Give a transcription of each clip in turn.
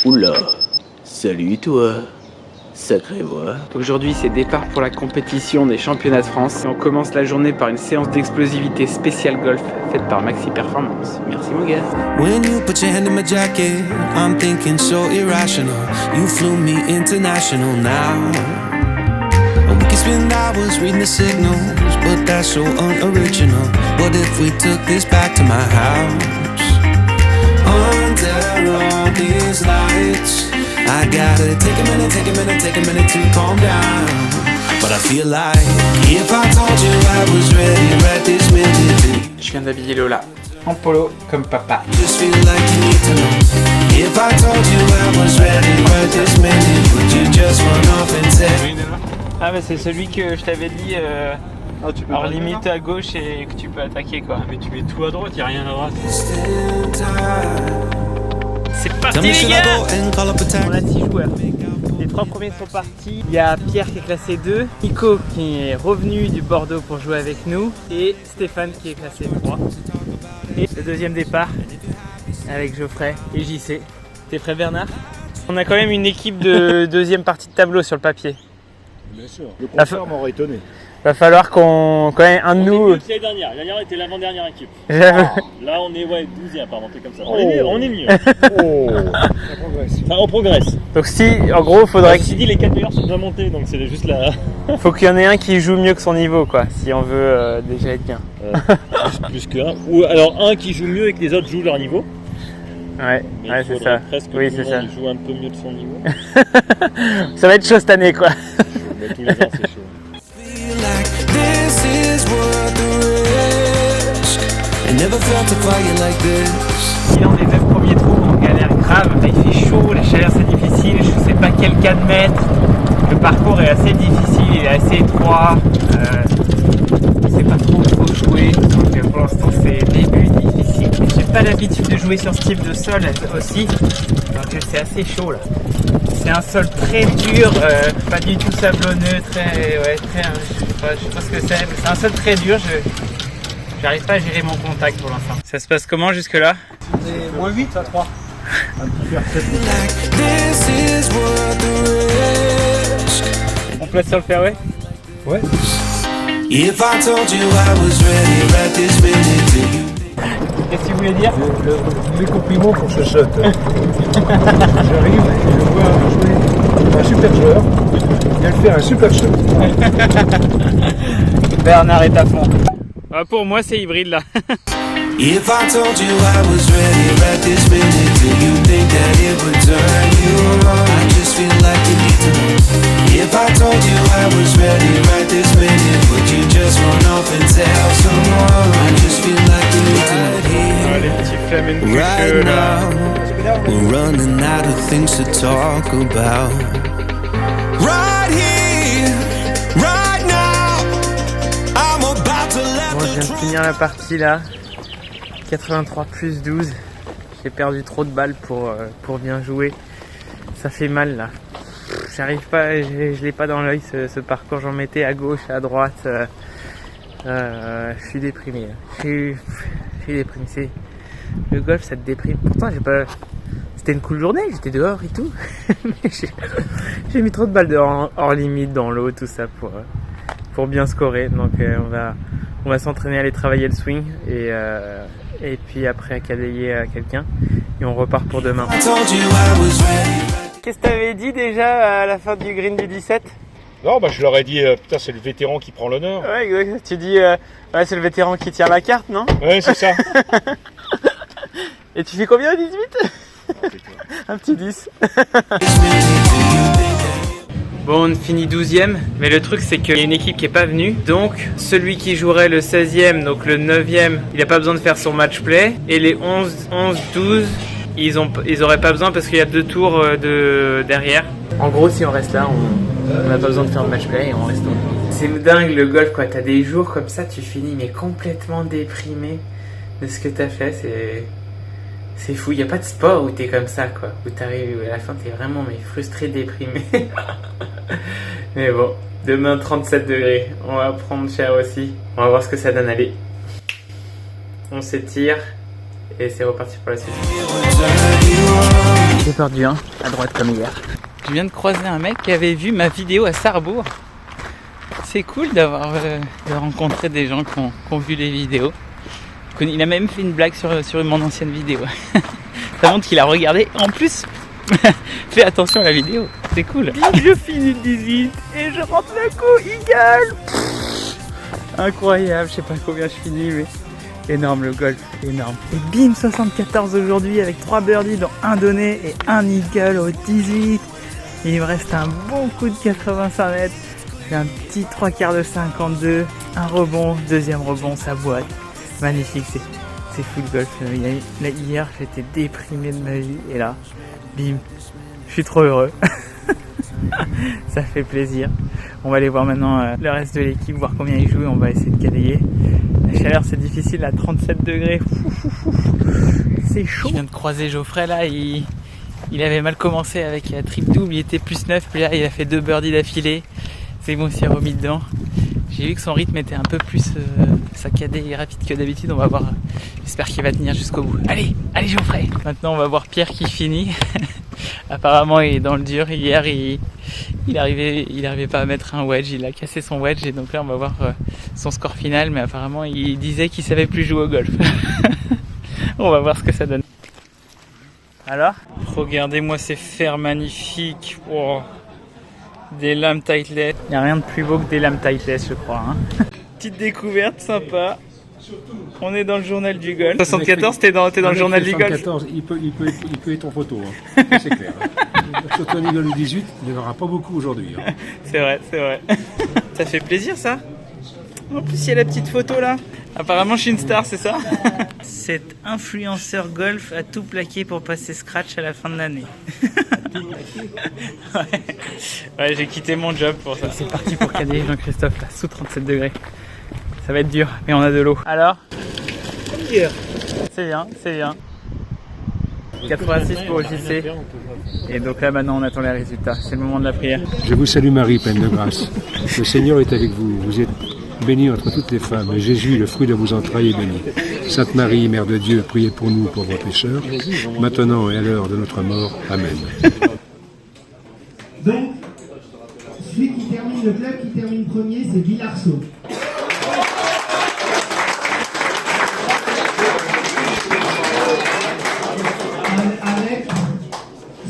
Oula, salut toi, sacré voix. Aujourd'hui c'est départ pour la compétition des championnats de France. Et on commence la journée par une séance d'explosivité spéciale golf faite par Maxi Performance. Merci mon gars. When you put your hand in my jacket, I'm thinking so irrational. You flew me international now. And we can spend hours reading the signals, but that's so unoriginal. What if we took this back to my house? Under all these lights, I gotta take a minute to calm down. But I feel like if I told you I was ready right this minute. Je viens d'habiller Lola en polo comme papa. Just feel like you need to know. If I told you I was ready right this minute, would you just run off and say? Ah bah c'est celui que je t'avais dit alors limite à gauche et que tu peux attaquer quoi. Mais tu mets tout à droite, y'a rien à droite. C'est parti les gars. On a 6 joueurs. Les 3 premiers sont partis. Il y a Pierre qui est classé 2, Nico qui est revenu du Bordeaux pour jouer avec nous et Stéphane qui est classé 3. Et le deuxième départ avec Geoffrey et JC. T'es prêt Bernard? On a quand même une équipe de deuxième partie de tableau sur le papier. Bien sûr, le contraire m'aurait étonné. Va falloir qu'on quand même un de nous. L'année dernière était l'avant-dernière équipe. Là on est 12e par monter comme ça. On est mieux. Oh, Ça progresse. Enfin, on progresse. donc si en gros faudrait Ceci dit, les 4 meilleurs sont déjà montés, donc c'est juste là. faut qu'il y en ait un qui joue mieux que son niveau quoi, si on veut déjà être bien. plus qu'un. Ou alors un qui joue mieux et que les autres jouent leur niveau. Ouais, Mais ouais il c'est faudrait ça. presque que Oui tout le c'est ça. monde joue un peu mieux de son niveau. Ça va être chaud cette année quoi. Mais tous les ans c'est chaud. feel like this is worth the risk. I never felt a fire like this. Bilan des 9 premiers trous, on galère grave, il fait chaud, la chaleur c'est difficile, je sais pas quel cas de mettre. Le parcours est assez difficile, il est assez étroit. Je sais pas trop où il faut jouer, donc pour l'instant c'est début difficile. J'ai pas l'habitude de jouer sur ce type de sol aussi, donc c'est assez chaud là. C'est un sol très dur, pas du tout sablonneux, très, je sais pas ce que c'est, mais c'est un sol très dur, j'arrive pas à gérer mon contact pour l'instant. Ça se passe comment jusque là? C'est moins 8 à 3. Un petit peu Like this is worth the risk. On place sur le fairway? Ouais. If I told you I was ready right this minute, do you? Qu'est-ce que tu voulais dire? Les compliments pour ce shot. J'arrive et je vois jouer un super joueur. Et elle fait un super shot. Bernard est à fond. Ah, pour moi c'est hybride là. If I told you I was ready right this minute, do you think that it would turn you on? I just feel like you need to know. If I told you I was ready right this minute, would you just run off and tell someone? I just feel like you need to know. Ah, les petits flamencos Right là. now, we're running out of things to talk about. Right here, right now, I'm about to let Bon, je the viens de finir la partie là. 83 plus 12. J'ai perdu trop de balles pour bien jouer. Ça fait mal là. J'arrive pas, je l'ai pas dans l'œil ce parcours. J'en mettais à gauche, à droite. Je suis déprimé là. Je suis déprimé. Le golf ça te déprime. Pourtant j'ai pas. C'était une cool journée, j'étais dehors et tout. Mais j'ai mis trop de balles dehors, hors limite dans l'eau, tout ça pour bien scorer. Donc on va s'entraîner à aller travailler le swing et puis après accadailler à quelqu'un et on repart pour demain. I told you I was ready. Qu'est-ce que t'avais dit déjà à la fin du green du 17? Non, je leur ai dit, putain, c'est le vétéran qui prend l'honneur. Ouais, exact. Tu dis, ouais, c'est le vétéran qui tire la carte, non? Ouais, c'est ça. Et tu fais combien au 18? Un petit 10. Bon, on finit 12e, mais le truc c'est qu'il y a une équipe qui est pas venue, donc celui qui jouerait le 16e, donc le 9e, il a pas besoin de faire son match play, et les 11, 12, ils auraient pas besoin parce qu'il y a 2 tours derrière. En gros, si on reste là, on n'a pas besoin de faire le match play et on reste dans. C'est dingue le golf quoi, t'as des jours comme ça, tu finis mais complètement déprimé de ce que t'as fait, c'est fou, il n'y a pas de sport où t'es comme ça quoi, où t'arrives à la fin t'es vraiment mais frustré, déprimé. Mais bon, demain 37 degrés, on va prendre cher aussi, on va voir ce que ça donne, allez. On s'étire Et c'est reparti pour la suite. J'ai perdu un, à droite comme hier. Je viens de croiser un mec qui avait vu ma vidéo à Sarrebourg. C'est cool d'avoir de rencontrer des gens qui ont vu les vidéos. Il a même fait une blague sur mon ancienne vidéo. Ça montre qu'il a regardé. En plus, fais attention à la vidéo. C'est cool. Je finis le 18 et je rentre le coup. Eagle. Incroyable. Je sais pas combien je finis, mais énorme le golf. Énorme. Et bim, 74 aujourd'hui avec 3 birdies dont un donné et un eagle au 18. Il me reste un bon coup de 85 mètres. J'ai un petit 3/4 de 52. Un rebond, deuxième rebond, ça boite. Magnifique, c'est full golf. Hier, j'étais déprimé de ma vie et là, bim, je suis trop heureux. Ça fait plaisir. On va aller voir maintenant le reste de l'équipe, voir combien ils jouent et on va essayer de calayer. La chaleur, c'est difficile à 37 degrés. C'est chaud. Je viens de croiser Geoffrey là, il avait mal commencé avec la triple double, il était plus 9, puis là il a fait 2 birdies d'affilée. C'est bon, il s'est remis dedans. J'ai vu que son rythme était un peu plus saccadé et rapide que d'habitude. On va voir. J'espère qu'il va tenir jusqu'au bout. Allez Geoffrey. Maintenant on va voir Pierre qui finit. Apparemment il est dans le dur. Hier il arrivait pas à mettre un wedge. Il a cassé son wedge et donc là on va voir son score final. Mais apparemment il disait qu'il savait plus jouer au golf. On va voir ce que ça donne. Alors, regardez-moi ces fers magnifiques. Wow. Des lames Titleist. Il n'y a rien de plus beau que des lames Titleist, je crois. Hein. Petite découverte sympa. On est dans le journal du golf. 74, t'es dans le journal du golf. 74, il peut être en photo. Hein. C'est clair. Hein. Surtout un eagle du 18, il n'y en aura pas beaucoup aujourd'hui. Hein. C'est vrai. Ça fait plaisir ça. En plus, il y a la petite photo là. Apparemment, je suis une star, c'est ça? Cet influenceur golf a tout plaqué pour passer scratch à la fin de l'année. Ouais, j'ai quitté mon job pour ça. C'est parti pour caler Jean-Christophe là, sous 37 degrés. Ça va être dur, mais on a de l'eau. Alors? C'est bien. 86 pour JC. Et donc là maintenant on attend les résultats. C'est le moment de la prière. Je vous salue Marie, pleine de grâce. Le Seigneur est avec vous. Vous êtes bénie entre toutes les femmes. Et Jésus, le fruit de vos entrailles, est béni. Sainte Marie, Mère de Dieu, priez pour nous pauvres pécheurs, maintenant et à l'heure de notre mort. Amen. Donc, celui qui termine, le club qui termine premier, c'est Villarceau. Avec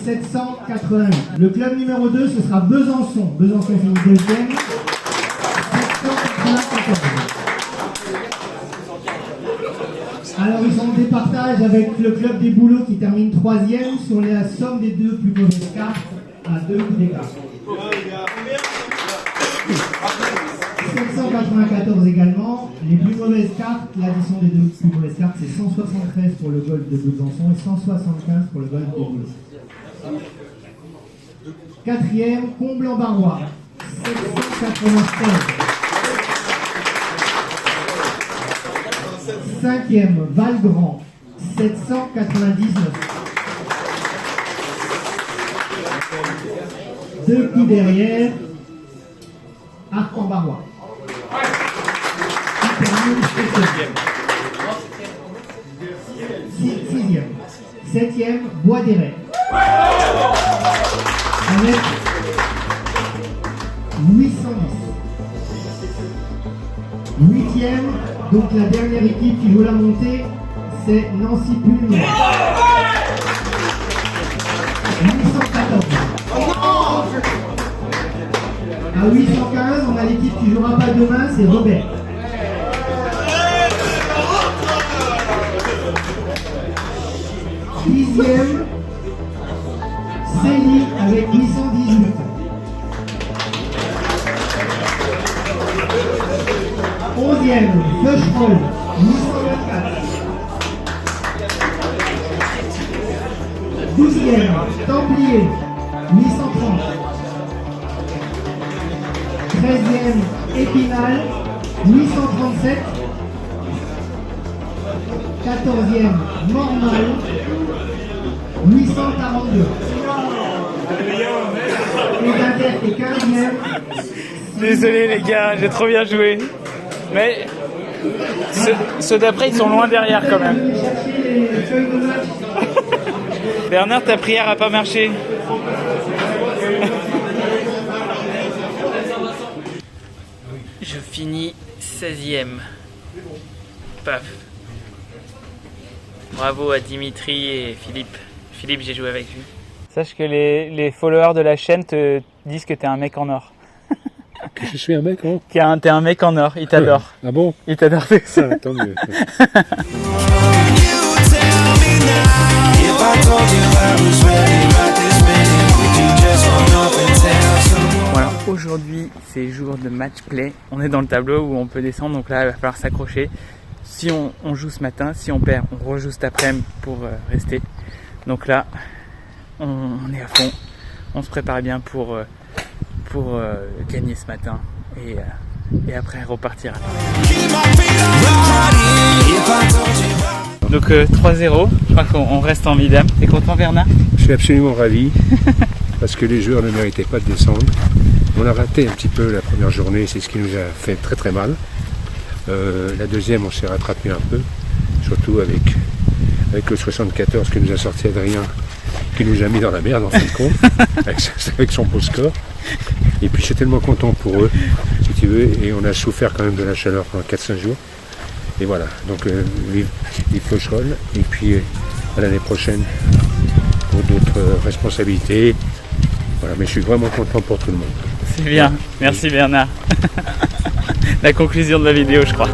788. Le club numéro 2, ce sera Besançon. Besançon finit deuxième. 794. Alors ils sont en départage avec le club des Bouleaux qui termine troisième sur la somme des deux plus mauvaises cartes à 2 coups d'écart. 794 également. Les plus mauvaises cartes, l'addition des deux plus mauvaises cartes, c'est 173 pour le golf de Besançon et 175 pour le golf des Bouleaux. Quatrième, Comblanc-Barrois, 796. Cinquième, Valgrand, 799. Deux coups derrière, Arc-en-Barrois. Sixième. Septième, Bois-des-Rets. Avec 810. Huitième, donc la dernière équipe qui joue la montée, c'est Nancy Pulmon. 814. À 815, on a l'équipe qui jouera pas demain, c'est Robert. Dixième, Célie avec 818. 11e, Feucherolles, 824. 12e, Templier, 830. 13e, Épinal, 837. 14e, Mormal, 842. Et Dunkerque est 15e. Désolé les gars, j'ai trop bien joué. Mais Ceux d'après, ils sont loin derrière quand même. Allez chercher les feuilles de match. Bernard, ta prière a pas marché. Je finis 16e. Paf. Bravo à Dimitri et Philippe. Philippe, j'ai joué avec lui. Sache que les followers de la chaîne te disent que t'es un mec en or. Que je suis un mec, hein? T'es un mec en or, il t'adore. Ah bon? Il t'adore. Ça, tant mieux. If I told you I was ready right this minute, would you just run off and tell someone? Voilà, aujourd'hui c'est jour de match play. On est dans le tableau où on peut descendre, donc là il va falloir s'accrocher. Si on joue ce matin, si on perd, on rejoue cet après-midi pour rester. Donc là, on est à fond. On se prépare bien pour gagner ce matin et après repartir. Donc 3-0, je crois qu'on reste en Vidam. T'es content, Bernard? Je suis absolument ravi parce que les joueurs ne méritaient pas de descendre. On a raté un petit peu la première journée, c'est ce qui nous a fait très très mal. La deuxième, on s'est rattrapé un peu, surtout avec le 74 que nous a sorti Adrien, qui nous a mis dans la merde en fin de compte, avec son beau score. Et puis je suis tellement content pour eux, si tu veux, et on a souffert quand même de la chaleur pendant 4-5 jours. Et voilà, donc vive Faucherolles, et puis à l'année prochaine pour d'autres responsabilités. Voilà, mais je suis vraiment content pour tout le monde. C'est bien, merci Bernard. La conclusion de la vidéo, je crois.